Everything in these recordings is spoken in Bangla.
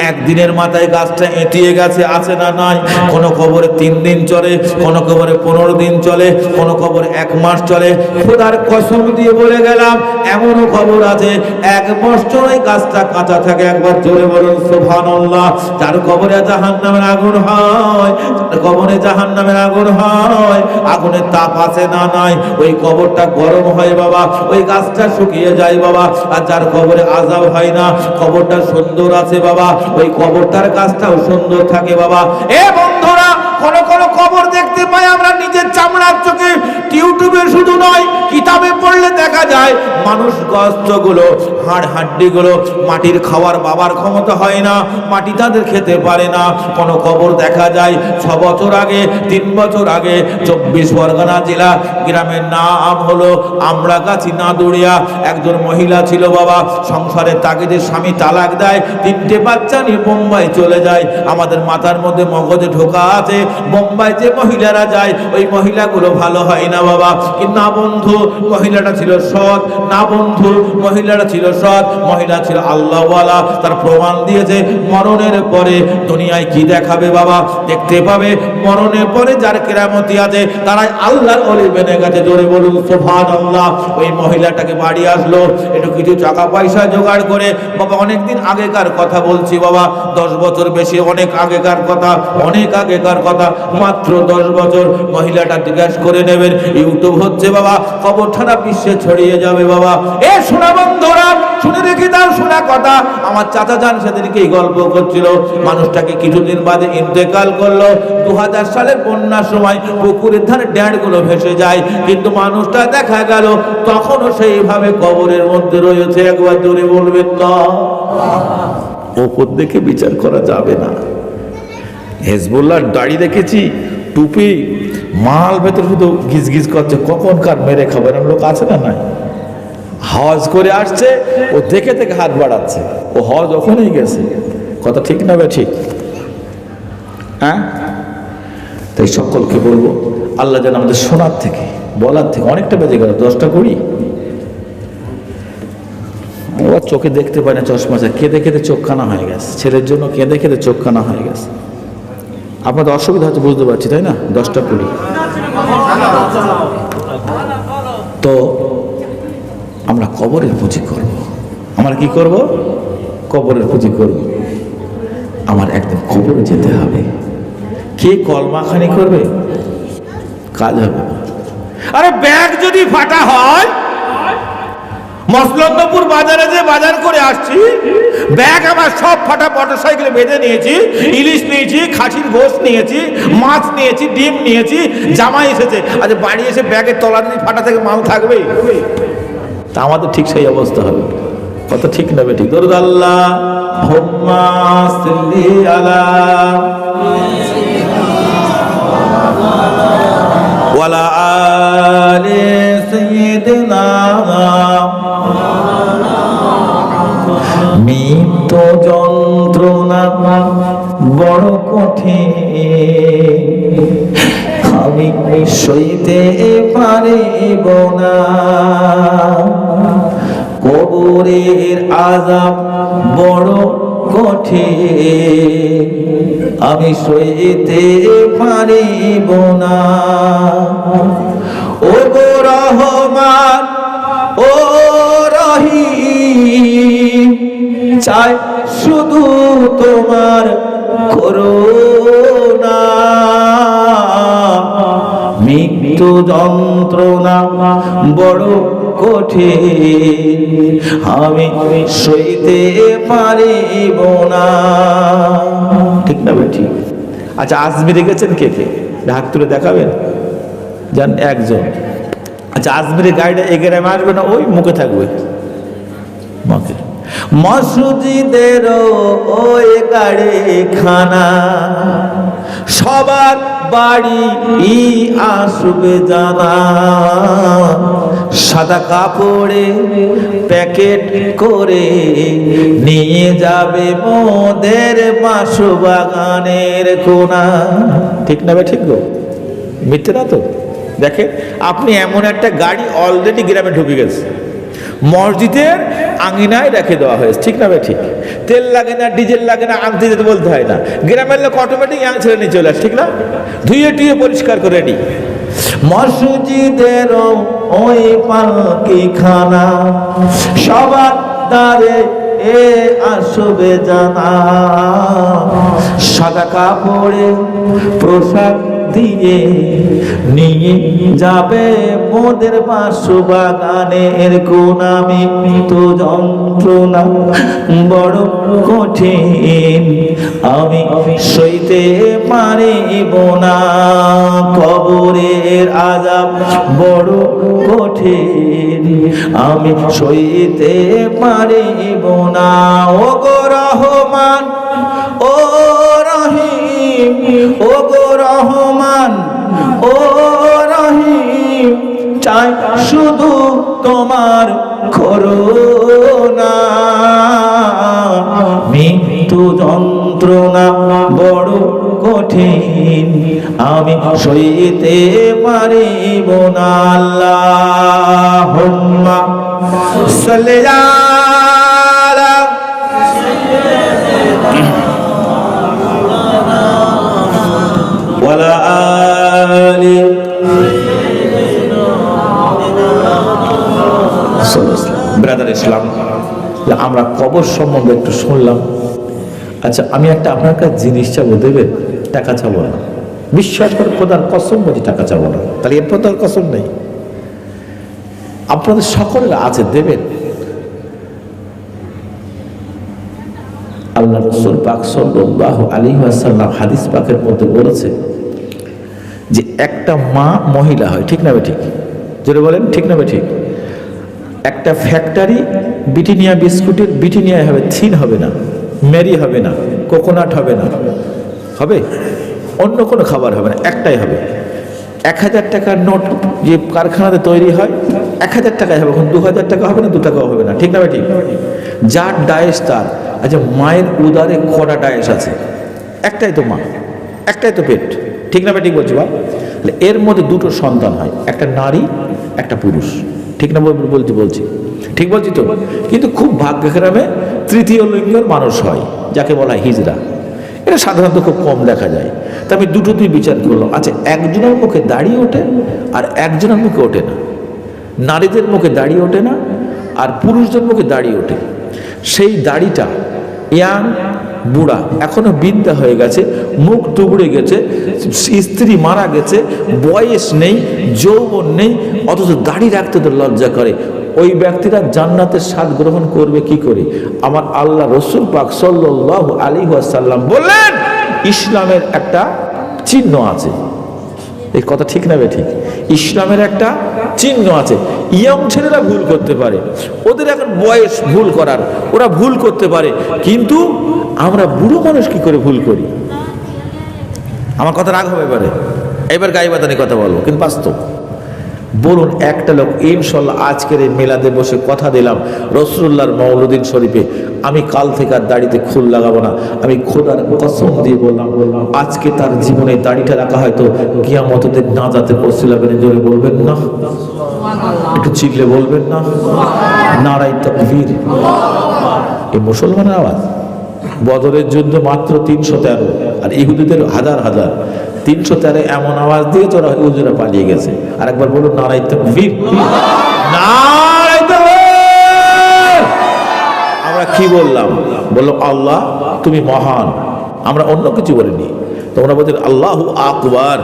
একদিনের মাথায় গাছটা এঁটিয়ে গেছে, আছে না নাই? কোন কবরে 3 দিন চলে, কোন কবরে 15 দিন চলে, কোন কবরে 1 মাস চলে। খোদার কসম দিয়ে বলে গেলাম, এমনও খবর আছে 1 বছর ওই গাছটা কাঁচা থাকে। একবার জোরে বলুন সুবহানাল্লাহ। যার কবরে জাহান্নামের আগুন হয়, যার কবরে জাহান্নামের আগুন হয়, আগুনের তাপ আছে না নাই? ওই কবরটা গরম হয় বাবা, ওই গাছটা শুকিয়ে যায় বাবা। আর যার কবরে আযাব হয় না, কবরটা সুন্দর আছে বাবা, ওই কবরটার গাছটাও সুন্দর থাকে বাবা। এ বন্ধুরা, কোন কোন কবর দেখতে পাই আমরা নিজের চামড়ার চোখে, ইউটিউবে শুধু নয়, কিতাবে পড়লে দেখা যায় মানুষ গোশতগুলো, হাড় হাড্ডিগুলো মাটির খাওয়ার বাবার ক্ষমতা হয় না, মাটি তাদের খেতে পারে না। কোন কবর দেখা যায় 6 বছর আগে, 3 বছর আগে 24 পরগনা জেলা, গ্রামের নাম হলো আমরাগাছি নাদুরিয়া। একজন মহিলা ছিল বাবা, সংসারের তাগিদে স্বামী তালাক দেয়, 3টে বাচ্চা নিয়ে বোম্বাই চলে যায়। আমাদের মাথার মধ্যে মগজে ঢোকা আছে, বোম্বাই যে মহিলারা যায় ওই মহিলাগুলো ভালো হয় না বাবা। কিন্তু না বন্ধু, মহিলাটা ছিল সৎ, না বন্ধু, মহিলাটা ছিল সৎ, মহিলা ছিল আল্লাহওয়ালা। তার প্রমাণ দিয়েছে। মরণের পরে দুনিয়ায় কি দেখাবে বাবা? দেখতে পাবে মরণের পরে যার কেরামতি আছে তারাই আল্লাহর ওলি বেনে গেছে। জোরে বলুন সুবহানাল্লাহ। ওই মহিলাটাকে বাড়ি আসলো, একটু কিছু টাকা পয়সা জোগাড় করে বাবা। অনেকদিন আগেকার কথা বলছি বাবা, 10 বছর বেশি, অনেক আগেকার কথা, অনেক আগেকার কথা, মাত্র 10 বছর। মহিলাটা জিজ্ঞাসা করে নেবেন, ইউটিউব হচ্ছে বাবা, খবরটা বিশ্বে ছড়িয়ে যাবে বাবা। এ শোনা বন্ধুরা, শুনে রেখে দাও শোনা কথা। আমার চাচা জান সেদিনকে এই গল্প করছিল, মানুষটাকে কিছুদিন বাদে ইন্তেকাল করলো। 2000 সালের বন্যার সময় পুকুরের ধারে ড্যাঁড়গুলো ভেসে যায়, কিন্তু মানুষটা দেখা গেল তখনও সেইভাবে কবরের মধ্যে রয়েছে। একবার জোরে বলবেন না। ওপর দেখে বিচার করা যাবে না। হেজবুল্লাহর দাড়ি দেখেছি, টুপি, মাল ভেতর শুধু গিজ গিজ করছে, কখন কার মেরে খাবার লোক আছে না নাই? হজ করে আসছে, ও দেখে দেখে হাত বাড়াচ্ছে, ও হজ ওখানেই গেছে। কথা ঠিক না বে ঠিক? হ্যাঁ, তাই সকলকে বলবো, আল্লাহ যেন আমাদের শোনার থেকে, বলার থেকে, অনেকটা বেজে গেল, 10টা করি। ও চোখে দেখতে পায় না, চশমা আছে, কেঁদে কেঁদে চোখ কানা হয়ে গেছে, ছেলের জন্য কেঁদে কেঁদে চোখ কানা হয়ে গেছে। আপনাদের অসুবিধা হচ্ছে বুঝতে পারছি, তাই না? 10টা করি। তো আমরা কবরের পুঁজি করব। আমরা কি করব? কবরের পুঁজি করব। আমার একদিন কবরে যেতে হবে। কে কলমাখানি করবে? কাজ হবে। আরে ব্যাগ যদি ফাটা হয়, মসলন্দপুর বাজারে যে বাজার করে আসছি, ব্যাগ আমার সব ফাটা, মোটরসাইকেলে বেঁধে নিয়েছি, ইলিশ নিয়েছি, খাসির গোশ নিয়েছি, মাছ নিয়েছি, ডিম নিয়েছি, জামাই এসেছে, আজ বাড়ি এসে ব্যাগের তলা যদি ফাটা থেকে মাল থাকবে, তা আমাদের ঠিক সেই অবস্থা হবে। কত ঠিক নেবে? ঠিক দরুদ আল্লাহুম্মা সাল্লি আলা ওয়ালা আলি সাইয়্যিদিনা। মৃত্যু যন্ত্রণা বড় কঠিন, আমি সইতে পারিব না। কবরের আযাব বড় কঠিন, আমি সইতে পারিব না। ও গো রহমান, ও রহিম, চাই শুধু তোমার করুণা। মৃত্যু যন্ত্রণা বড় কঠিন, আমি সইতে পারিব না। ঠিক না ভাই? ঠিক। আচ্ছা, আজমিরে গেছেন কে কে? হাত তুলে দেখাবেন। যান একজন। আচ্ছা, আজমিরে গাড়িটা এগিয়ে আসবে না, ওই মুখে থাকবে মুখে। মসজিদের ওই গাড়ি খানা সবার বাড়ি আসবে জানা। সাদা কাপড়ে প্যাকেট করে নিয়ে যাবে মোদের বাঁশবাগানের কোনা। ঠিক না? ঠিক গো, মিথ্যে না তো? দেখেন, আপনি এমন একটা গাড়ি অলরেডি গ্রামে ঢুকে গেছে, মসজিদের আঙিনায় রেখে দেওয়া হয়েছে, ঠিক না ভাই? ঠিক। তেল লাগে না, ডিজেল লাগে না, আনতে যেতে বলতে হয় না। গ্রামের লোক অটোমেটিক ইয়াং ছেড়ে নিয়ে চলে আসে, ঠিক না? ধুয়ে টুয়ে পরিষ্কার করে রেডি। মসজিদের ওই পালকিখানা সবার দ্বারে এ আসবে জানা, সাদা কাপড়ে পোশাক দিয়ে নিয়ে যাবে মোদের বাসবাগানের কোনামি তো যন্ত্রণা বড় কঠিন আমি সইতে পারিব না, কবরের আযাব বড় কঠিন আমি সইতে পারিব না। ও গো রহমান ও রহিম, ও গো রহমান ও রহিম, চাই শুধু তোমার করুণা, মৃত্যু যন্ত্রণা বড় কঠিন আমি সইতে পারিব না। আল্লাহুম্মা সাল্লি আলা ওয়ালা আলি ব্রাদার ইসলাম। আমরা কবর সম্বন্ধে একটু শুনলাম। আচ্ছা, আমি একটা আপনার কাছে জিনিস চাবো, দেবেন? টাকা চাবো না, বিশ্বাস করে খোদার কসম বলছি, টাকা চাবো না। তাহলে এরপর তো আর কসম নেই। আপনাদের সকলের আছে, দেবেন? আল্লাহ রাসূল পাক সাল্লাল্লাহু আলাইহি ওয়াসাল্লাম হাদিস পাকের মধ্যে বলেছে যে একটা মা মহিলা হয়, ঠিক না বে ঠিক? জোরে বলেন, ঠিক না বে ঠিক? একটা ফ্যাক্টরি ব্রিটানিয়া বিস্কুটের ব্রিটানিয়া হবে, থিন হবে না, মেরি হবে না, কোকোনাট হবে না, হবে অন্য কোনো খাবার হবে না, একটাই হবে। 1000 টাকার নোট যে কারখানাতে তৈরি হয় 1000 টাকায় হবে, এখন 2000 টাকা হবে না, 2 টাকাও হবে না, ঠিক না ভাই? ঠিক। যার ডায়েস তার। আচ্ছা, মায়ের উদারে কটা ডায়েস আছে? একটাই তো মা, একটাই তো পেট, ঠিক না ভাই? ঠিক বলছি বা? এর মধ্যে দুটো সন্তান হয়, একটা নারী একটা পুরুষ, ঠিক না বলছি? ঠিক বলছি তো? কিন্তু খুব ভাগ্যক্রমে তৃতীয় লিঙ্গের মানুষ হয়, যাকে বলা হয় হিজড়া। এটা সাধারণত খুব কম দেখা যায়। তা আমি দুটোতেই বিচার করলাম। আচ্ছা, একজনের মুখে দাড়ি ওঠে আর একজনের মুখে ওঠে না। নারীদের মুখে দাড়ি ওঠে না আর পুরুষদের মুখে দাড়ি ওঠে। সেই দাড়িটা ইয়াং বুড়া, এখনো বিদ্যা হয়ে গেছে, মুখ টুকরে গেছে, স্ত্রী মারা গেছে, বয়স নেই, যৌবন নেই, অথচ দাড়ি রাখতে তো লজ্জা করে। ওই ব্যক্তিরা জান্নাতের স্বাদ গ্রহণ করবে কি করে? আমার আল্লাহ রাসূল পাক সাল্লাল্লাহু আলাইহি ওয়াসাল্লাম বললেন, ইসলামের একটা চিহ্ন আছে। এই কথা ঠিক না বে ঠিক? ইসলামের একটা চিহ্ন আছে। ইয়ং ছেলেরা ভুল করতে পারে, ওদের এখন বয়স ভুল করার, ওরা ভুল করতে পারে, কিন্তু আমরা বুড়ো মানুষ কি করে ভুল করি? আমার কথা রাগ হবে এবারে, এবার গাইবাদানি কথা বলবো, কিন্তু বাস্তব। বলুন একটা লোক, ইনশাল্লাহ আজকের এই মেলাদে বসে কথা দিলাম রাসূলুল্লাহর মৌলুদিন শরীফে আমি কাল থেকে আর দাড়িতে খুল লাগাবো না, আমি খোদার কসম দিয়ে বললাম, আজকে তার জীবনে দাড়িটা রাখা হয়তো কিয়ামতের নাজাতে পৌঁছাবেন। জোরে বলবেন না? একটু চিল্লে বলবেন না? নারায়ে তাকবীর। এই মুসলমানের আওয়াজ। বদরের যুদ্ধ মাত্র 313 আর ইহুদিদের হাজার হাজার। 313 এমন আওয়াজ দিয়ে ওরা হুজুরা পালিয়ে গেছে। আর একবার বলুন নারায়ে তাকবীর, নারায়ে তাকবীর। আমরা কি বললাম? বললাম আল্লাহ তুমি মহান, আমরা অন্য কিছু বলিনি। তোমরা বলছেন আল্লাহু আকবার,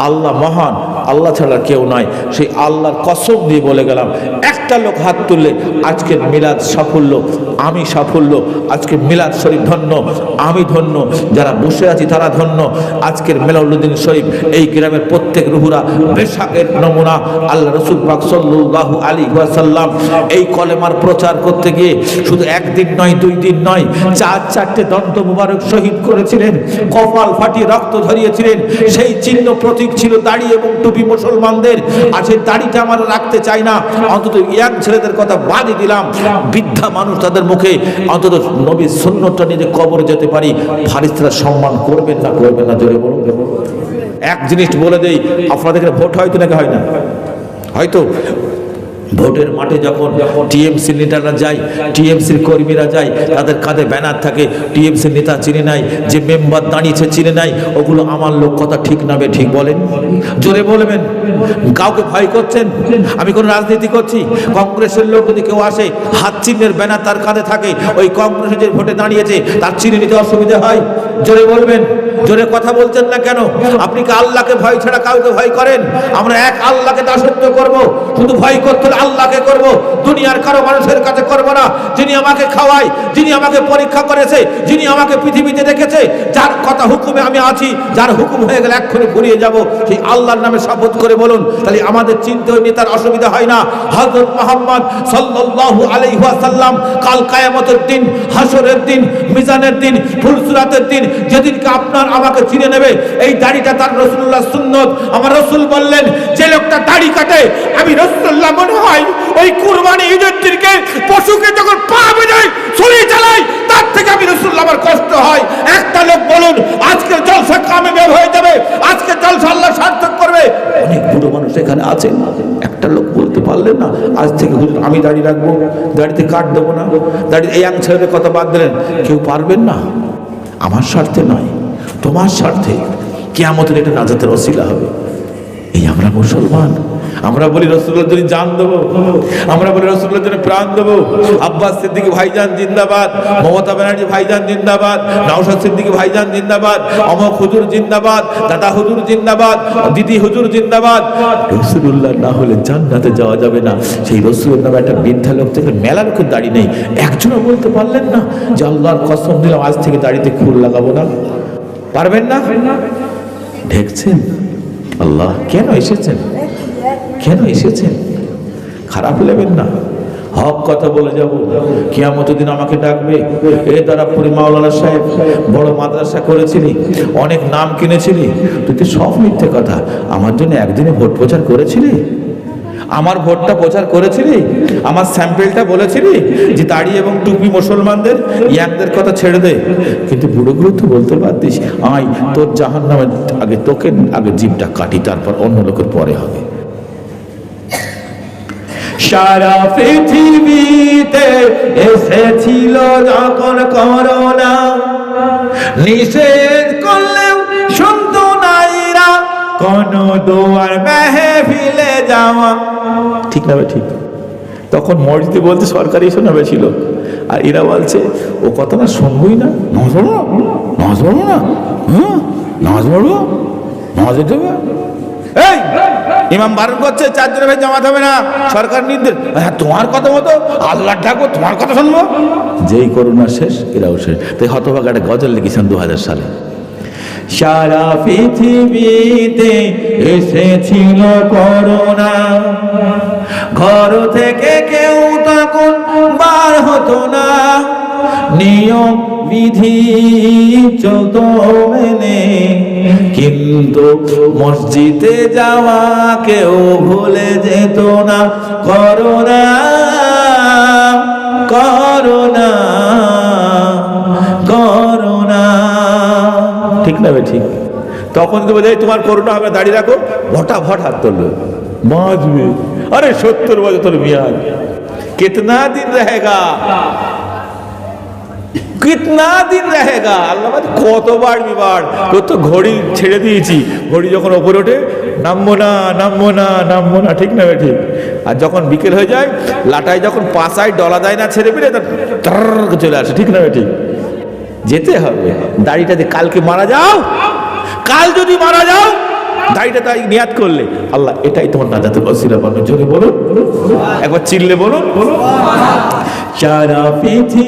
আল্লাহ মহান, আল্লাহ ছাড়া কেউ নাই। সেই আল্লাহর কসম দিয়ে বলে গেলাম, একটা লোক হাত তুললে আজকের মিলাদ সাফল্য, আমি সাফল্য। আজকের মিলাদ শরীফ ধন্য, আমি ধন্য, যারা বসে আছি তারা ধন্য। আজকের মেলাউদ্দিন শরীফ এই গ্রামের প্রত্যেক রুহুরা বেশাকের নমুনা। আল্লাহ রাসূল পাক সাল্লাল্লাহু আলাইহি ওয়াসাল্লাম এই কলেমার প্রচার করতে গিয়ে শুধু একদিন নয়, 2 দিন নয়, 4-4টে দন্ত মুবারক শহীদ করেছিলেন, কপাল ফাটিয়ে রক্ত ঝরিয়েছিলেন। সেই চিহ্ন প্রতীক ছিল দাড়ি এবং টুপি মুসলমানদের। আর সেই দাড়িটা আমরা রাখতে চাই না। অন্তত ইয়াং ছেলেদের কথা বাদই দিলাম, বৃদ্ধা মানুষ তাদের মুখে অন্তত নবীর সুন্নতটা নিয়ে কবরে যেতে পারি, ফারিস্তারা সম্মান করবেন না, করবেন না? জোরে বলুন। এক জিনিস বলে দেই, আপনাদের ভোট হয়তো নাকি হয় না? হয়তো ভোটের মাঠে যখন টিএমসি নেতারা যায়, টিএমসির কর্মীরা যায়, তাদের কাঁধে ব্যানার থাকে, টিএমসির নেতা চিনে নাই, যে মেম্বার দাঁড়িয়েছে চিনে নাই, ওগুলো আমার লোক। কথা ঠিক না বে ঠিক বলেন? জোরে বলবেন। কাউকে ভয় করছেন? আমি কোন রাজনীতি করছি? কংগ্রেসের লোক যদি কেউ আসে, হাত চিহ্নের ব্যানার তার কাঁধে থাকে, ওই কংগ্রেসের যে ভোটে দাঁড়িয়েছে তার চিনে নিতে অসুবিধা হয়? জোরে বলবেন। জোরে কথা বলছেন না কেন? আপনি কি আল্লাহকে ভয় ছাড়া কাউকে ভয় করেন? আমরা এক আল্লাহকে দাসত্ব করব, শুধু ভয় করতে হলে আল্লাহকে করব, দুনিয়ার কারো মানুষের কাছে করব না। যিনি আমাকে খাওয়ায়, যিনি আমাকে পরীক্ষা করেছে, যিনি আমাকে পৃথিবীতে রেখেছে, যার কথা হুকুমে আমি আছি, যার হুকুম হয়ে গেলে এক্ষুনি ফুরিয়ে যাব, সেই আল্লাহর নামে শপথ করে বলুন। তাহলে আমাদের চিনতে ওই নেতার অসুবিধা হয় না। হযরত মুহাম্মদ সাল্লাল্লাহু আলাইহি ওয়াসাল্লাম কাল কিয়ামতের দিন, হাসরের দিন, মিজানের দিন, ফুলসিরাতের দিন, যেদিনকে আপনার আমাকে চিনে নেবে, এই দাড়িটা তার রাসূলুল্লাহর সুন্নত। আমার রাসূল বললেন, যে লোকটা দাড়ি কাটে আমি রাসূলুল্লাহ মনে হয় ওই কুরবানি ঈদের দিনকে পশুকে যখন পা বেঁধে ছুরি চালাই, তার থেকে আমি রাসূলুল্লাহ আমার কষ্ট হয়। একটা লোক বলুন আজকের জলসা কামিয়াব হয়ে যাবে, আজকের জলসা আল্লাহ সার্থক করবে। অনেক বুড়ো মানুষ এখানে আছেন, একটা লোক বলতে পারলেন না আজ থেকে হুজুর আমি দাড়ি রাখবো, দাড়িতে কাট দেবো না, দাড়ি এই ছেলের কথা বাদ দিলেন। কেউ পারবেন না। আমার স্বার্থে নয়, তোমার স্বার্থে। কিয়ামতের এটা নাজাতের ওসিলা হবে। এই আমরা মুসলমান, আমরা বলি রাসূলুল্লাহর জন্য জান দেবো, আমরা বলি রাসূলুল্লাহর জন্য প্রাণ দেবো। আব্বাস সিদ্দিকী ভাইজান জিন্দাবাদ, মমতা ব্যানার্জি ভাইজান জিন্দাবাদ, নওশাদ সিদ্দিকী ভাইজান জিন্দাবাদ, অমক হুজুর জিন্দাবাদ, দাদা হুজুর জিন্দাবাদ, দিদি হুজুর জিন্দাবাদ। রাসূলুল্লাহ না হলে জান্নাতে যাওয়া যাবে না। সেই রাসূলের নামে একটা বৃদ্ধা লোক থেকে মেলা লোকের দাড়ি নেই, একজনও বলতে পারলেন না যে আল্লাহর কসম দিলাম আজ থেকে দাড়িতে খুর লাগাবো না। পারবেন না? দেখছেন আল্লাহ কেন এসেছেন, কেন এসেছেন? খারাপ নেবেন না, হক কথা বলে যাব। কিয়ামতের দিন আমাকে ডাকবে, এ দারাপুরি মাওলানা সাহেব বড় মাদ্রাসা করেছিলি, অনেক নাম কিনেছিলি, তুই তো সব মিথ্যে কথা। আমার জন্য একদিনে ভোট প্রচার করেছিলি, আমার ভোটটা প্রচার করেছিলি, আমার স্যাম্পেলটা বলেছিলি যে দাড়ি এবং টুপি মুসলমানদের, ইয়াকদের কথা ছেড়ে দে। কিন্তু বুড়োগুলো তো বলতে পারতিস আয় তোর জাহান্নামে আগে, তোকে আগে জিভটা কাটি, তারপর অন্য লোকের পরে হবে। সারা পৃথিবীতে এসেছিল যখন করোনা, নিষেধ করলেও শুনতো নাইরা, কোন দোয়ার মেহফিলে যাওয়া। ঠিক না ঠিক? তখন মসজিদে বলতে সরকারি শোনাবে ছিল, আর এরা বলছে ও কথা না শুনবই না, নামাজ পড়বো নামাজ পড়বো না, নামাজ পড়বো নামাজ দিতে হবে। এই ইমাম বারণ করছে 4 জনের ভাই জামাত হবে না, সরকার নির্দেশ। হ্যাঁ তোমার কথা মতো আল্লাহ ডাকবো, তোমার কথা শুনবো। যেই করোনা শেষ এরাও শেষ। তাই হতভাগা একটা গজল লিখেছেন 2000 সালে। সারা পৃথিবীতে এসেছিল করোনা, ঘর থেকে কেউ তখন বার হতো না, নিয়ম বিধি চলত মেনে, কিন্তু মসজিদে যাওয়া কেউ ভুলে যেত না। করোনা করোনা করোনা, ঠিক না ঠিক? তখন তো বোঝাই তোমার করোনা হবে, দাঁড়িয়ে রাখো, ভটা ভট হাত তুললো, বাঁচবে। আরে 70 বছর তোর মেয়াদ, কিতনা দিন रहेगा, কিতনা দিন रहेगा। আল্লাহ কতবার বিবার, কত ঘড়ি ছেড়ে দিয়েছি, ঘড়ি যখন ওপরে ওঠে নামবো না নামবো না নামবো না, ঠিক না ঠিক? আর যখন বিকেল হয়ে যায়, লাটায় যখন পাশায় ডলা দেয় না ছেড়ে পেলে, তার চলে আসে, ঠিক না ঠিক? যেতে হবে। দাড়িটা দিয়ে কালকে মারা যাও, কাল যদি মারা যাও, দাড়িটা তাই নিয়াত করলে আল্লাহ এটাই তোমার নাজাতের ওসিলা বানাবে। জোরে বলুন, একবার চিল্লে বলুন। সারা পৃথিবী